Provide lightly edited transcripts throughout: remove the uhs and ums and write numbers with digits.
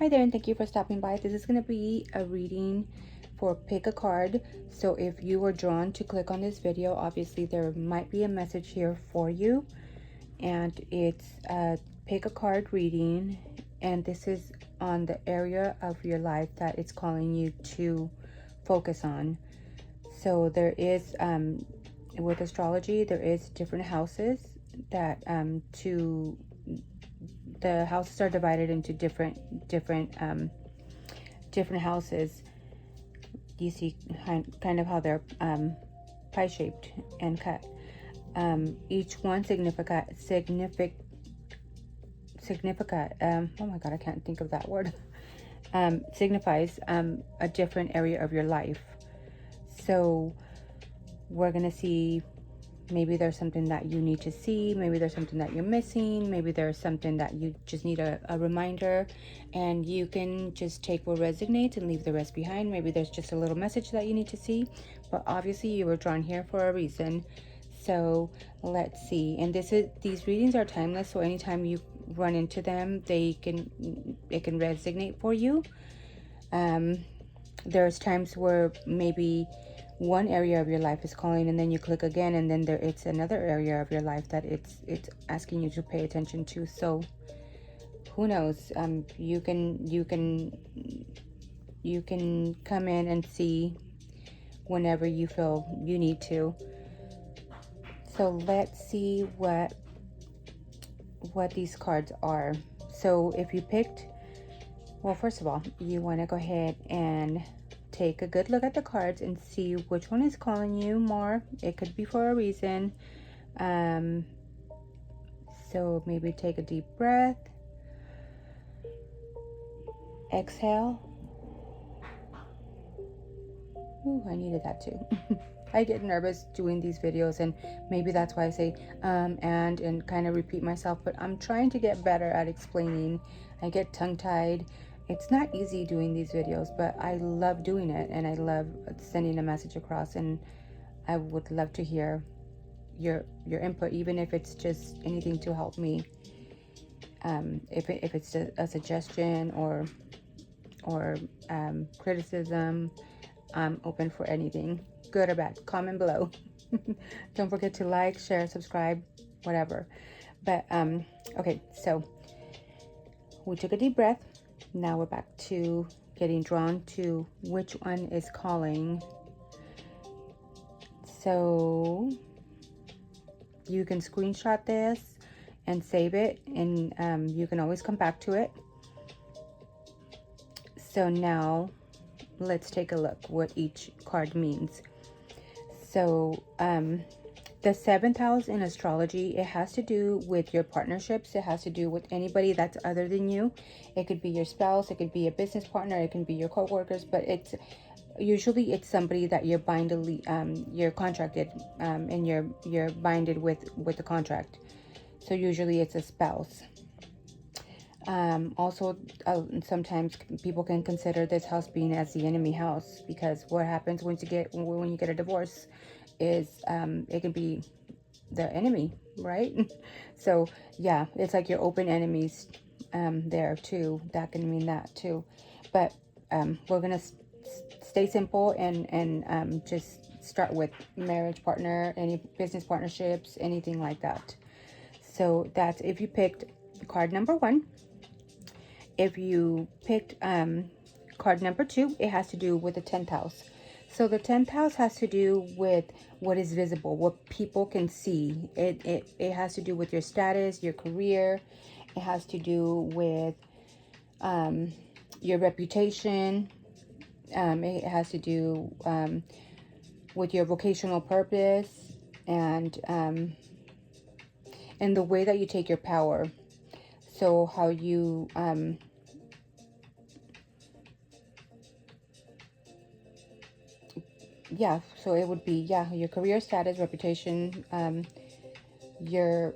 Hi there, and thank you for stopping by. This is going to be a reading for pick a card. So if you were drawn to click on this video, obviously there might be a message here for you, and it's a pick a card reading, and this is on the area of your life that it's calling you to focus on. So there is with astrology, there is different houses that the houses are divided into different houses. You see kind of how they're pie shaped and cut. Each one oh my god, I can't think of that word. Signifies a different area of your life. So we're gonna see, maybe there's something that you need to see, maybe there's something that you're missing, maybe there's something that you just need a reminder, and you can just take what resonates and leave the rest behind. Maybe there's just a little message that you need to see, but obviously you were drawn here for a reason. So let's see. And these readings are timeless, so anytime you run into them, it can resonate for you. There's times where maybe one area of your life is calling, and then you click again, and then it's another area of your life that it's asking you to pay attention to. So who knows? You can come in and see whenever you feel you need to. So let's see what these cards are. So if you picked, well, first of all, you want to go ahead and take a good look at the cards and see which one is calling you more. It could be for a reason. So maybe take a deep breath. Exhale. Ooh, I needed that too. I get nervous doing these videos, and maybe that's why I say and kind of repeat myself, but I'm trying to get better at explaining. I get tongue-tied. It's not easy doing these videos, but I love doing it, and I love sending a message across, and I would love to hear your input, even if it's just anything to help me. If it's a suggestion or criticism, I'm open for anything, good or bad. Comment below. Don't forget to like, share, subscribe, whatever. But okay, so we took a deep breath. Now we're back to getting drawn to which one is calling. So you can screenshot this and save it, and you can always come back to it. So now let's take a look what each card means. So the 7th house in astrology, it has to do with your partnerships. It has to do with anybody that's other than you. It could be your spouse, it could be a business partner, it can be your co-workers, but it's usually somebody that you're you're contracted, and you're binded with the contract. So usually it's a spouse. Also, sometimes people can consider this house being as the enemy house, because what happens when you get a divorce is it can be the enemy, right? So yeah, it's like your open enemies there too. That can mean that too. But we're gonna stay simple and just start with marriage partner, any business partnerships, anything like that. So that's if you picked card number 1. If you picked card number 2, it has to do with the 10th house. So the 10th house has to do with what is visible, what people can see. It has to do with your status, your career. It has to do with your reputation. It has to do with your vocational purpose, and the way that you take your power. So how you yeah, so it would be, yeah, your career status, reputation, your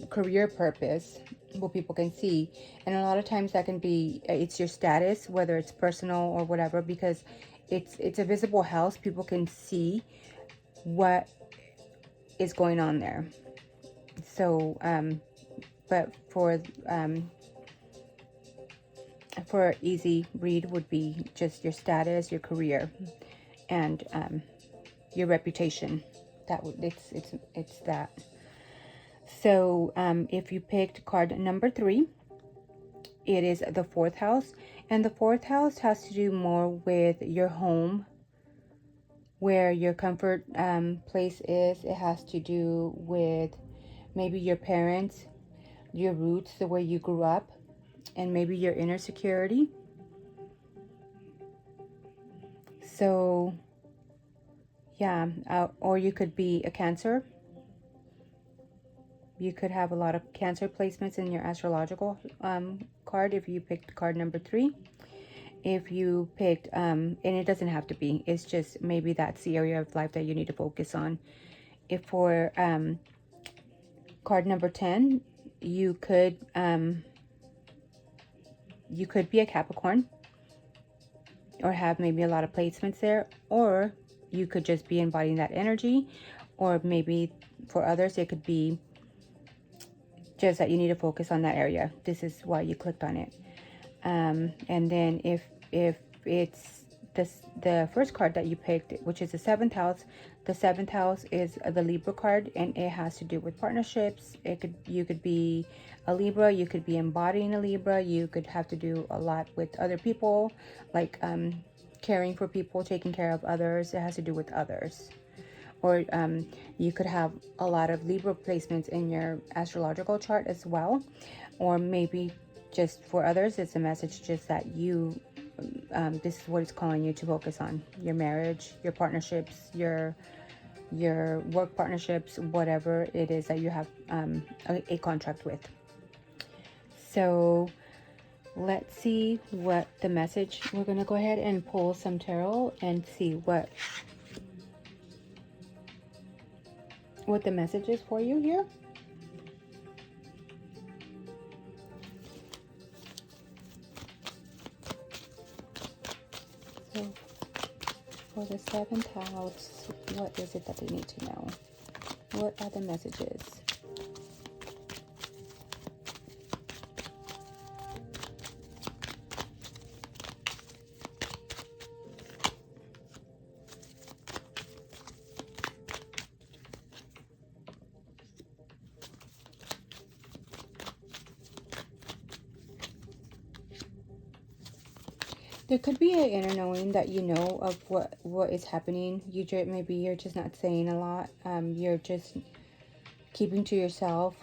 career purpose, what people can see. And a lot of times that can be, it's your status, whether it's personal or whatever, because it's a visible house. People can see what is going on there. So but for for an easy read would be just your status, your career, and your reputation. That would it's that. So if you picked card number 3, it is the 4th house, and the 4th house has to do more with your home, where your comfort place is. It has to do with maybe your parents, your roots, the way you grew up, and maybe your inner security. So yeah, or you could be a Cancer. You could have a lot of Cancer placements in your astrological card if you picked card number 3. If you picked, and it doesn't have to be, it's just maybe that's the area of life that you need to focus on. If for card number 10, you could be a Capricorn, or have maybe a lot of placements there, or you could just be embodying that energy, or maybe for others it could be just that you need to focus on that area. This is why you clicked on it. And then if it's the first card that you picked, which is the 7th house, the 7th house is the Libra card, and it has to do with partnerships. You could be a Libra, you could be embodying a Libra, you could have to do a lot with other people, like caring for people, taking care of others. It has to do with others. Or you could have a lot of Libra placements in your astrological chart as well. Or maybe just for others, it's a message just that you, this is what it's calling you to focus on. Your marriage, your partnerships, your work partnerships, whatever it is that you have a contract with. So let's see what the message, we're going to go ahead and pull some tarot and see what the message is for you here. So for the 7th house, what is it that they need to know? What are the messages? There could be an inner knowing that you know of what is happening. Maybe you're just not saying a lot. You're just keeping to yourself.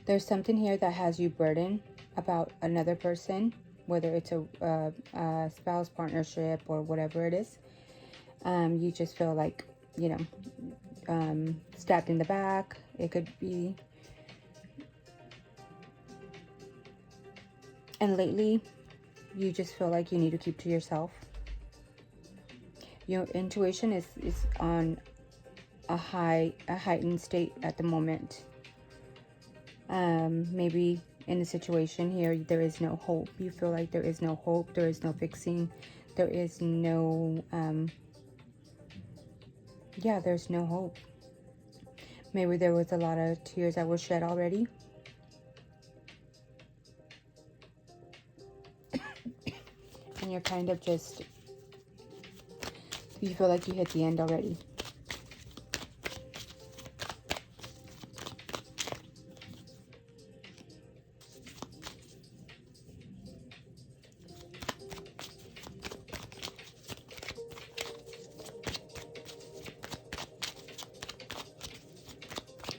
There's something here that has you burdened about another person, whether it's a spouse, partnership, or whatever it is. You just feel like, you know, stabbed in the back. It could be. And lately, you just feel like you need to keep to yourself. Your intuition is on a heightened state at the moment. Maybe in a situation here, there is no hope. You feel like there is no hope. There is no fixing. There is no, yeah, there's no hope. Maybe there was a lot of tears that were shed already. And you're kind of just, you feel like you hit the end already.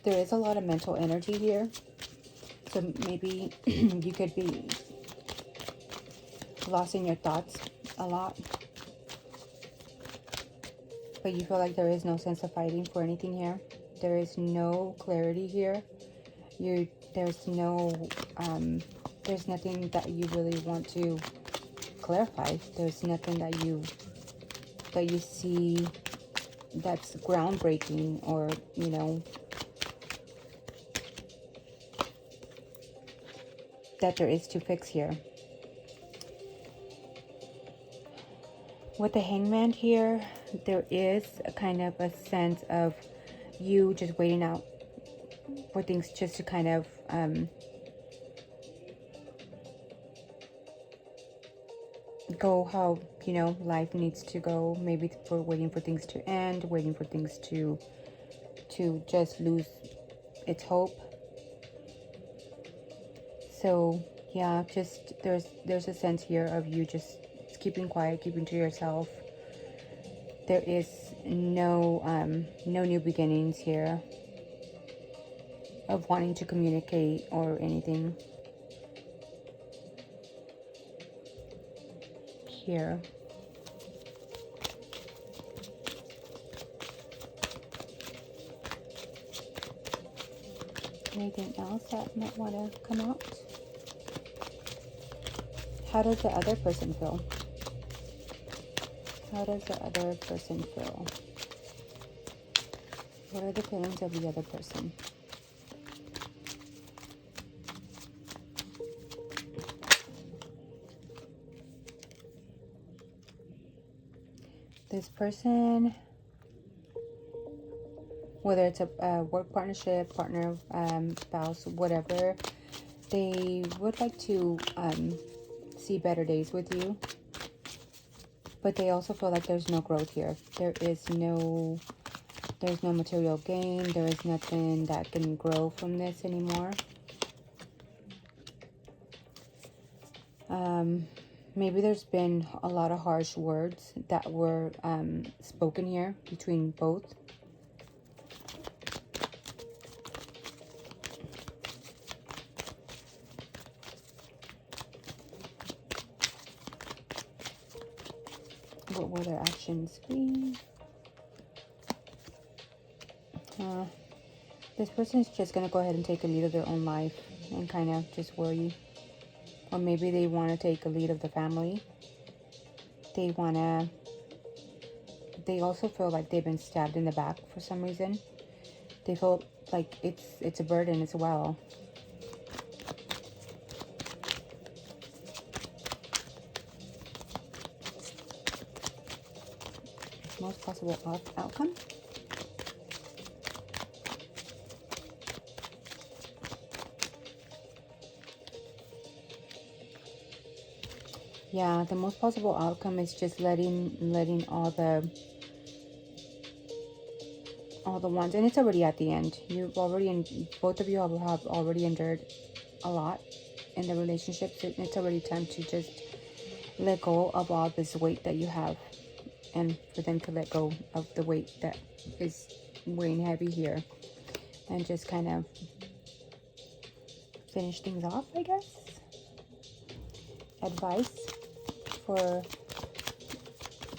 There is a lot of mental energy here. So maybe you could be lost in your thoughts a lot, but you feel like there is no sense of fighting for anything here. There is no clarity here. There's nothing that you really want to clarify. There's nothing that you see that's groundbreaking, or, you know, that there is to fix here. With the Hangman here, there is a kind of a sense of you just waiting out for things just to kind of go how, you know, life needs to go. Maybe for waiting for things to end, waiting for things to just lose its hope. So yeah, just there's a sense here of you just keeping quiet, keeping to yourself. There is no new beginnings here of wanting to communicate or anything here. Anything else that might want to come out? How does the other person feel? How does the other person feel? What are the feelings of the other person? This person, whether it's a work partnership, partner, spouse, whatever, they would like to see better days with you. But they also feel like there's no growth here. There's no material gain. There is nothing that can grow from this anymore. Maybe there's been a lot of harsh words that were spoken here between both. What will their actions be? This person is just going to go ahead and take a lead of their own life and kind of just worry. Or maybe they want to take a lead of the family. They also feel like they've been stabbed in the back for some reason. They feel like it's a burden as well. Most possible outcome. Yeah, the most possible outcome is just letting all the ones, and it's already at the end. Both of you have already endured a lot in the relationship. So it's already time to just let go of all this weight that you have, and for them to let go of the weight that is weighing heavy here, and just kind of finish things off, I guess. Advice for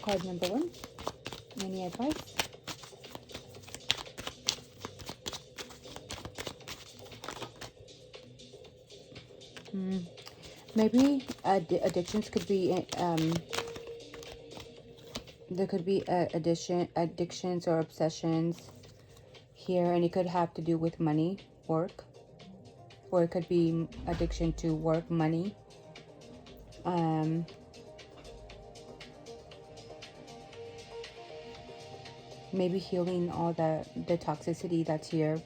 card number 1. Any advice? Maybe addictions could be there could be addictions or obsessions here, and it could have to do with money, work, or it could be addiction to work, money. Maybe healing all the toxicity that's here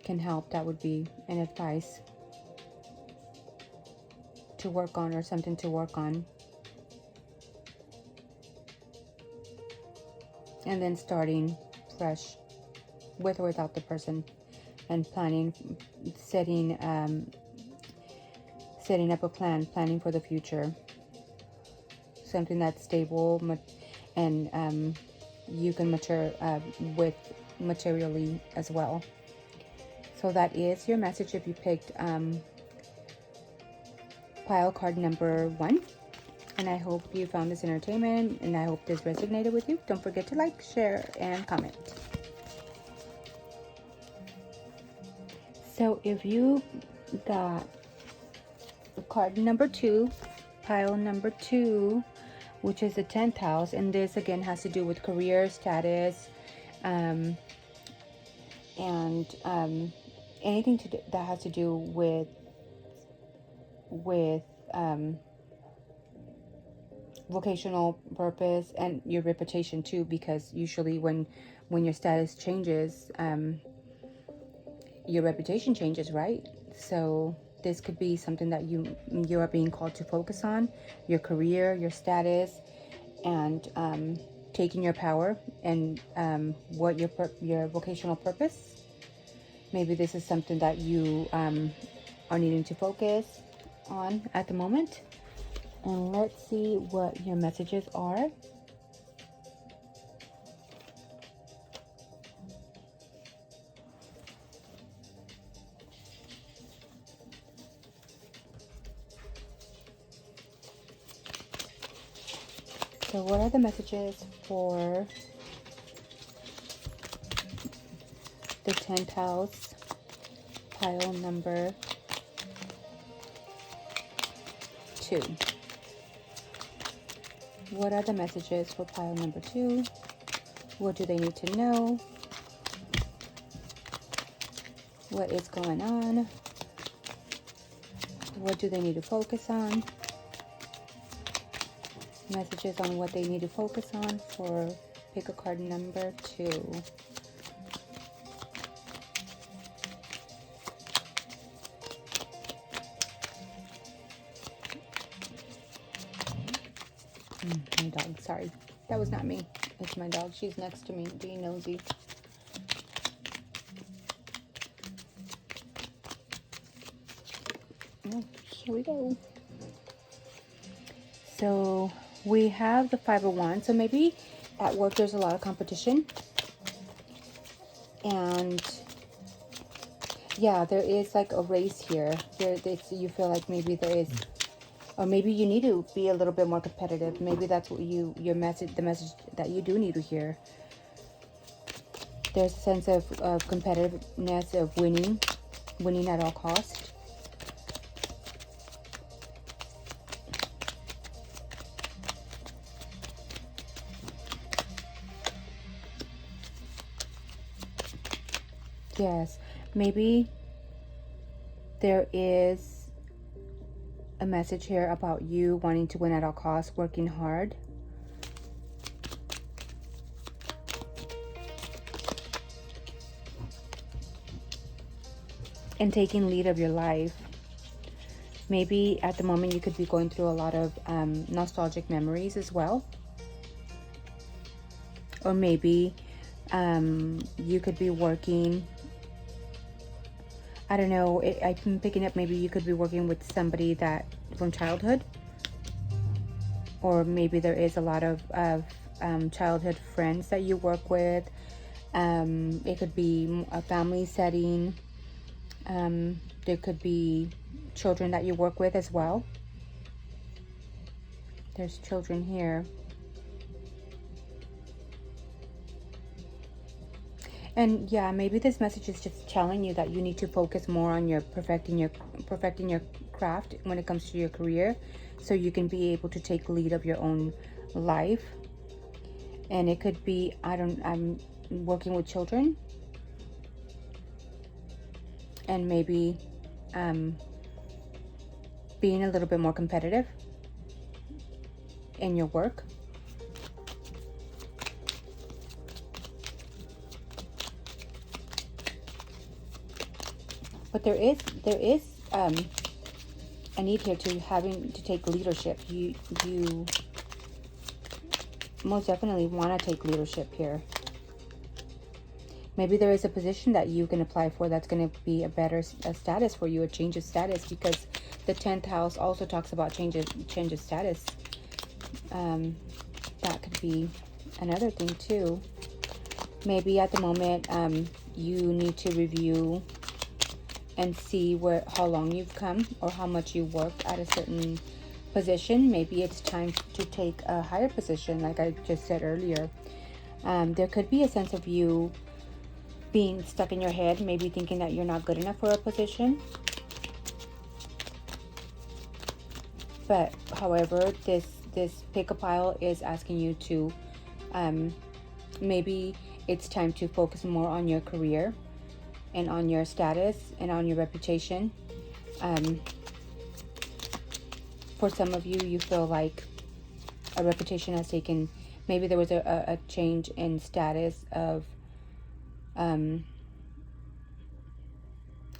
can help. That would be an advice to work on, or something to work on. And then starting fresh with or without the person, and planning, setting up a plan, planning for the future. Something that's stable and you can mature with materially as well. So that is your message if you picked pile card number 1. And I hope you found this entertainment, and I hope this resonated with you. Don't forget to like, share, and comment. So if you got card number 2, pile number 2, which is the 10th house, and this again has to do with career status, and anything that has to do with vocational purpose and your reputation too, because usually when your status changes, your reputation changes, right? So this could be something that you are being called to focus on, your career, your status, and taking your power and what your vocational purpose. Maybe this is something that you are needing to focus on at the moment. And let's see what your messages are. So what are the messages for the 10th house, pile number 2? What are the messages for pile number 2? What do they need to know? What is going on? What do they need to focus on? Messages on what they need to focus on for pick a card number 2. My dog, sorry. That was not me. It's my dog. She's next to me, being nosy. Oh, here we go. So we have the 5 of Wands. So maybe at work there's a lot of competition. And yeah, there is like a race here. You feel like maybe there is, or maybe you need to be a little bit more competitive. Maybe that's what the message that you do need to hear. There's a sense of competitiveness, of winning at all costs. Yes, maybe there is a message here about you wanting to win at all costs, working hard. And taking lead of your life. Maybe at the moment you could be going through a lot of nostalgic memories as well. Or maybe you could be working, I don't know, I'm picking up maybe you could be working with somebody that from childhood. Or maybe there is a lot of childhood friends that you work with. It could be a family setting. There could be children that you work with as well. There's children here. And yeah, maybe this message is just telling you that you need to focus more on your perfecting your craft when it comes to your career, so you can be able to take lead of your own life. And it could be, I'm working with children, and maybe being a little bit more competitive in your work. But there is a need here to having to take leadership. You most definitely want to take leadership here. Maybe there is a position that you can apply for that's going to be a better status for you, a change of status, because the 10th house also talks about change of status. That could be another thing too. Maybe at the moment you need to review and see how long you've come, or how much you worked at a certain position. Maybe it's time to take a higher position, like I just said earlier. There could be a sense of you being stuck in your head, maybe thinking that you're not good enough for a position. But however, this pick a pile is asking you to maybe it's time to focus more on your career and on your status and on your reputation. For some of you, you feel like a reputation has taken, maybe there was a change in status of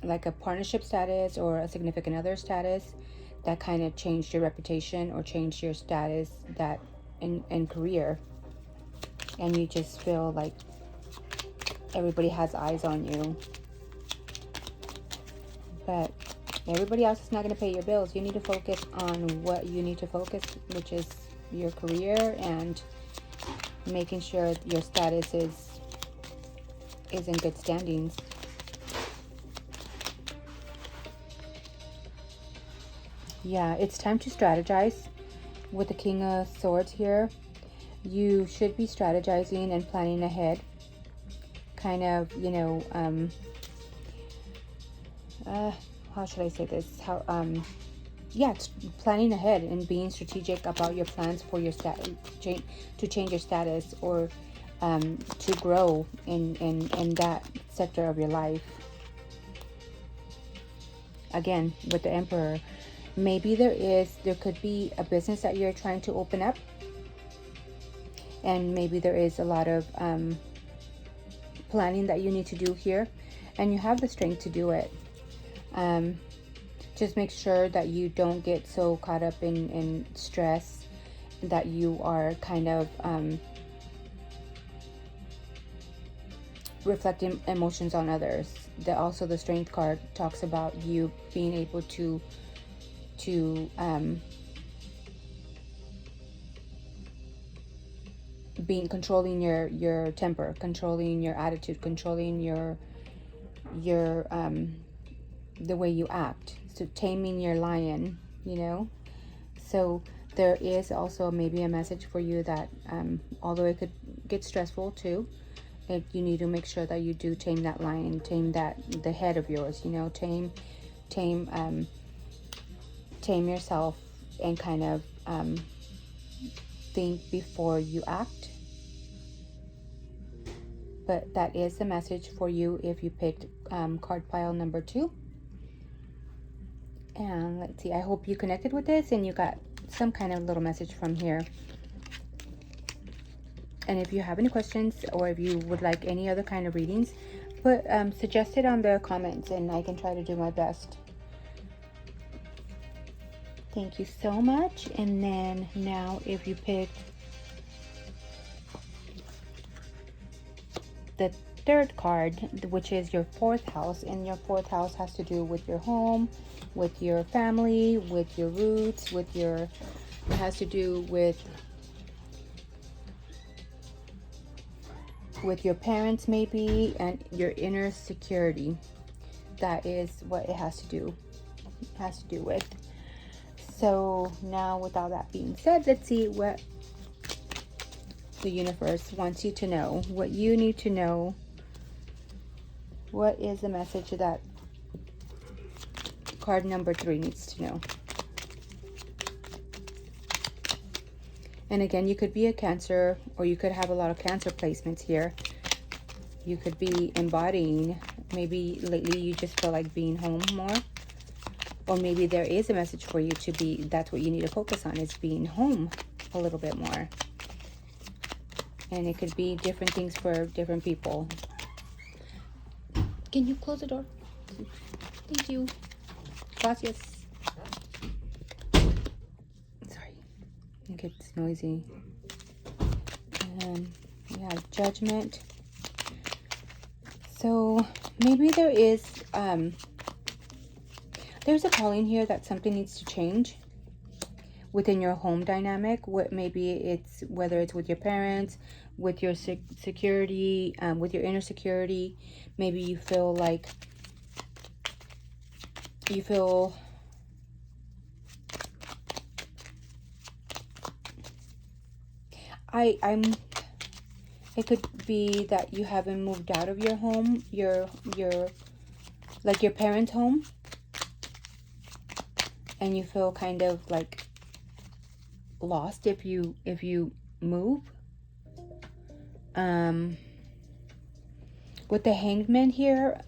like a partnership status or a significant other status that kind of changed your reputation or changed your status that in career, and you just feel like everybody has eyes on you, but everybody else is not going to pay your bills. You need to focus on what you need to focus, which is your career and making sure your status is in good standings. Yeah, it's time to strategize with the King of Swords here. You should be strategizing and planning ahead. Kind of, you know, how should I say this? Yeah, planning ahead and being strategic about your plans for your to change your status or to grow in that sector of your life. Again, with the Emperor, maybe there could be a business that you're trying to open up, and maybe there is a lot of planning that you need to do here, and you have the strength to do it. Just make sure that you don't get so caught up in stress that you are kind of reflecting emotions on others. Also the Strength card talks about you being able to controlling your temper, controlling your attitude, controlling your the way you act, so taming your lion, you know. So there is also maybe a message for you that although it could get stressful too, you need to make sure that you do tame that lion, tame the head of yours, you know, tame yourself, and kind of think before you act. But that is the message for you if you picked card pile number 2. And let's see, I hope you connected with this and you got some kind of little message from here. And if you have any questions, or if you would like any other kind of readings, suggest it on the comments and I can try to do my best. Thank you so much. And then now if you picked the 3rd card, which is your 4th house, and your 4th house has to do with your home, with your family, with your roots, it has to do with your parents maybe, and your inner security. That is what it has to do with. So now, with all that being said, let's see what the universe wants you to know, what you need to know. What is the message that card number 3 needs to know? And again, you could be a Cancer, or you could have a lot of Cancer placements here. You could be embodying, maybe lately you just feel like being home more. Or maybe there is a message for you to be, that's what you need to focus on, is being home a little bit more. And it could be different things for different people. Can you close the door? Thank you. Gracias. Sorry, I think it's noisy. And yeah, Judgment. So maybe there is there's a calling here that something needs to change within your home dynamic. Whether it's with your parents, with your security, with your inner security. Maybe you feel like it could be that you haven't moved out of your home, your parents' home, and you feel kind of like lost if you move. With the Hangman here,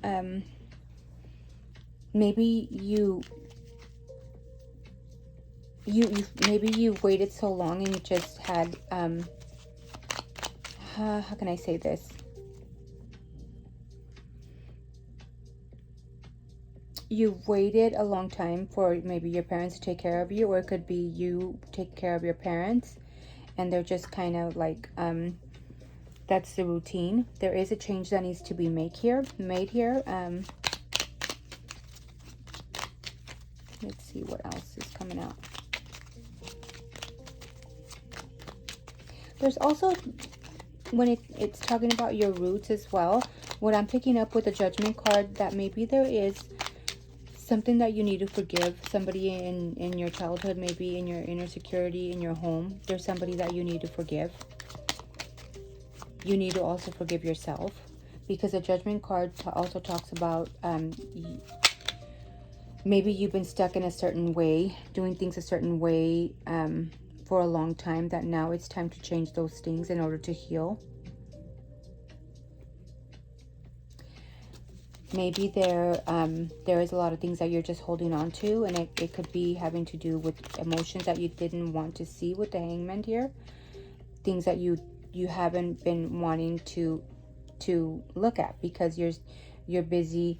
maybe you waited so long and you just had how can I say this? you've waited a long time for maybe your parents to take care of you, or it could be you take care of your parents, and they're just kind of like, that's the routine. There is a change that needs to be made here. Let's see what else is coming out. There's also, when it's talking about your roots as well, what I'm picking up with the Judgment card, that maybe there is something that you need to forgive. Somebody in your childhood, maybe in your inner security, in your home. There's somebody that you need to forgive. You need to also forgive yourself, because the Judgment card also talks about maybe you've been stuck in a certain way, doing things a certain way for a long time, that now it's time to change those things in order to heal. Maybe there is a lot of things that you're just holding on to, and it could be having to do with emotions that you didn't want to see with the Hangman here. Things that you haven't been wanting to look at because you're busy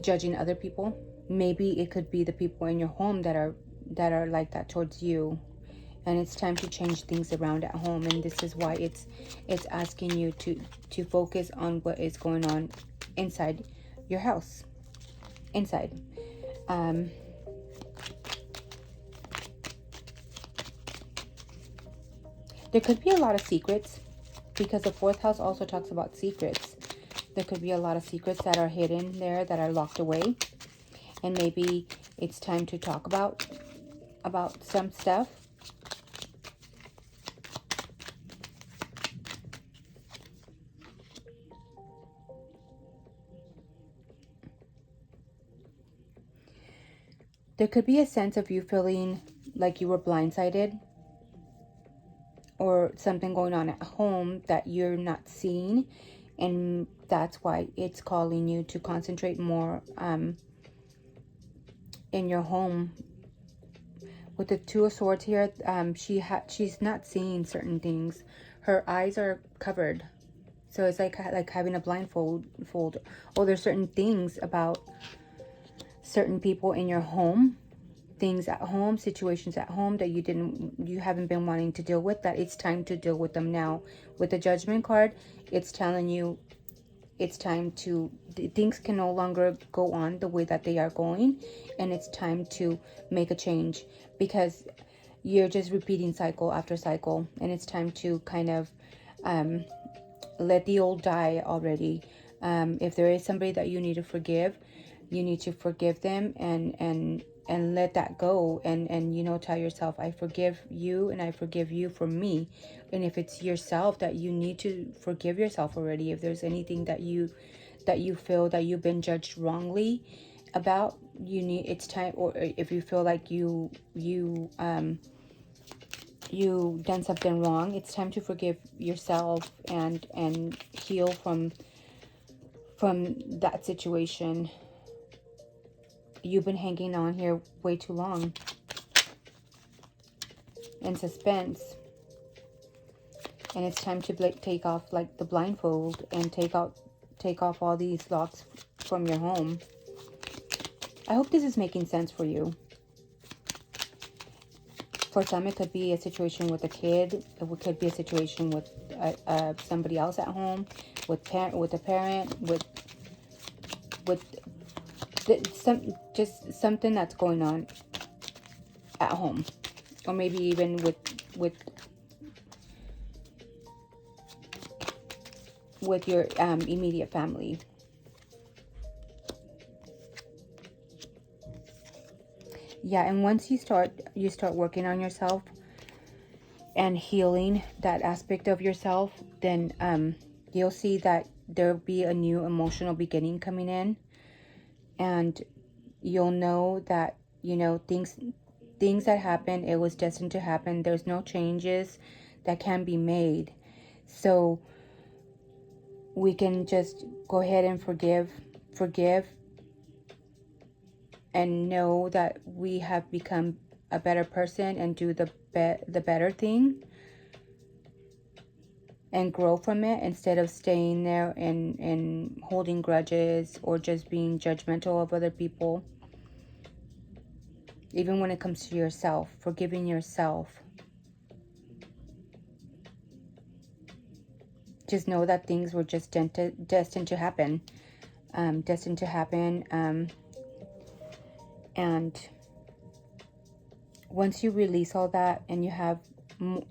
judging other people. Maybe it could be the people in your home that are like that towards you. And it's time to change things around at home, and this is why it's asking you to focus on what is going on inside your house, inside. There could be a lot of secrets, because the 4th house also talks about secrets. There could be a lot of secrets that are hidden there, that are locked away, and maybe it's time to talk about some stuff. There could be a sense of you feeling like you were blindsided, or something going on at home that you're not seeing, and that's why it's calling you to concentrate more in your home. With the 2 of Swords here, she's not seeing certain things. Her eyes are covered, so it's like having a blindfold. Oh, there's certain things about certain people in your home, things at home, situations at home that you haven't been wanting to deal with, that it's time to deal with them now. With the Judgment card, it's telling you it's time to, things can no longer go on the way that they are going, and it's time to make a change, because you're just repeating cycle after cycle, and it's time to kind of let the old die already. If there is somebody that you need to forgive, you need to forgive them and let that go, and you know, tell yourself, I forgive you, and I forgive you for me. And if it's yourself, that you need to forgive yourself already. If there's anything that you feel that you've been judged wrongly about, it's time. Or if you feel like you done something wrong, it's time to forgive yourself and heal from that situation. You've been hanging on here way too long in suspense, and it's time to take off like the blindfold and take off all these locks from your home. I hope this is making sense for you. For some, it could be a situation with a kid. It could be a situation with somebody else at home, with a parent, with just something that's going on at home, or maybe even with your immediate family. Yeah, and once you start working on yourself and healing that aspect of yourself, then you'll see that there'll be a new emotional beginning coming in. And you'll know that, you know, things that happen, it was destined to happen. There's no changes that can be made. So we can just go ahead and forgive, and know that we have become a better person and do the better thing. and grow from it instead of staying there and holding grudges or just being judgmental of other people. Even when it comes to yourself, forgiving yourself. Just know that things were just destined to happen. Destined to happen. And once you release all that and you have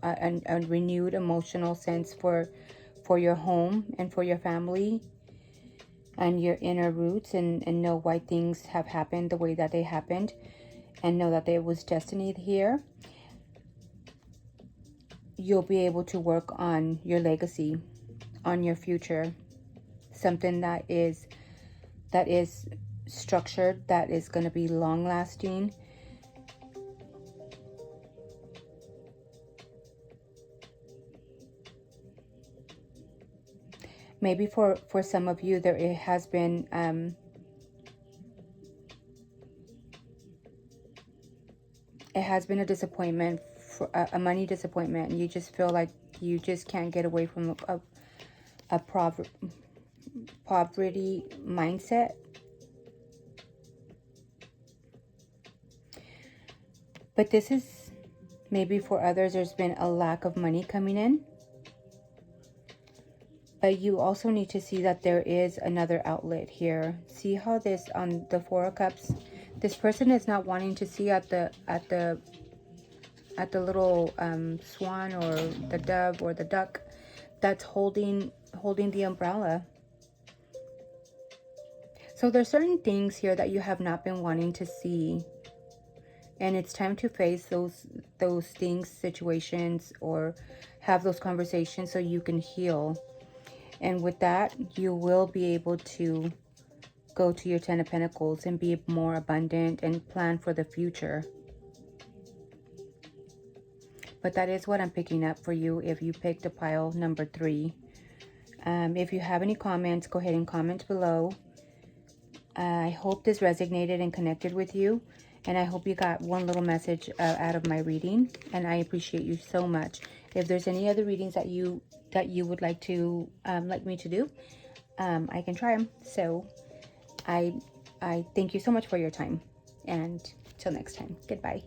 a renewed emotional sense for your home and for your family and your inner roots, and know why things have happened the way that they happened, and know that there was destiny here, you'll be able to work on your legacy, on your future, something that is structured, that is going to be long lasting. Maybe for some of you, it has been a disappointment, a money disappointment, and you just feel like you just can't get away from a poverty mindset. But this is, maybe for others, there's been a lack of money coming in. But you also need to see that there is another outlet here. See how this, on the Four of Cups, this person is not wanting to see at the little swan or the dove or the duck that's holding the umbrella. So there's certain things here that you have not been wanting to see, and it's time to face those things, situations, or have those conversations so you can heal. And with that, you will be able to go to your Ten of Pentacles and be more abundant and plan for the future. But that is what I'm picking up for you if you picked a pile number 3. If you have any comments, go ahead and comment below. I hope this resonated and connected with you. And I hope you got one little message out of my reading. And I appreciate you so much. If there's any other readings that you would like to like me to do, I can try them. So I thank you so much for your time. And till next time, goodbye.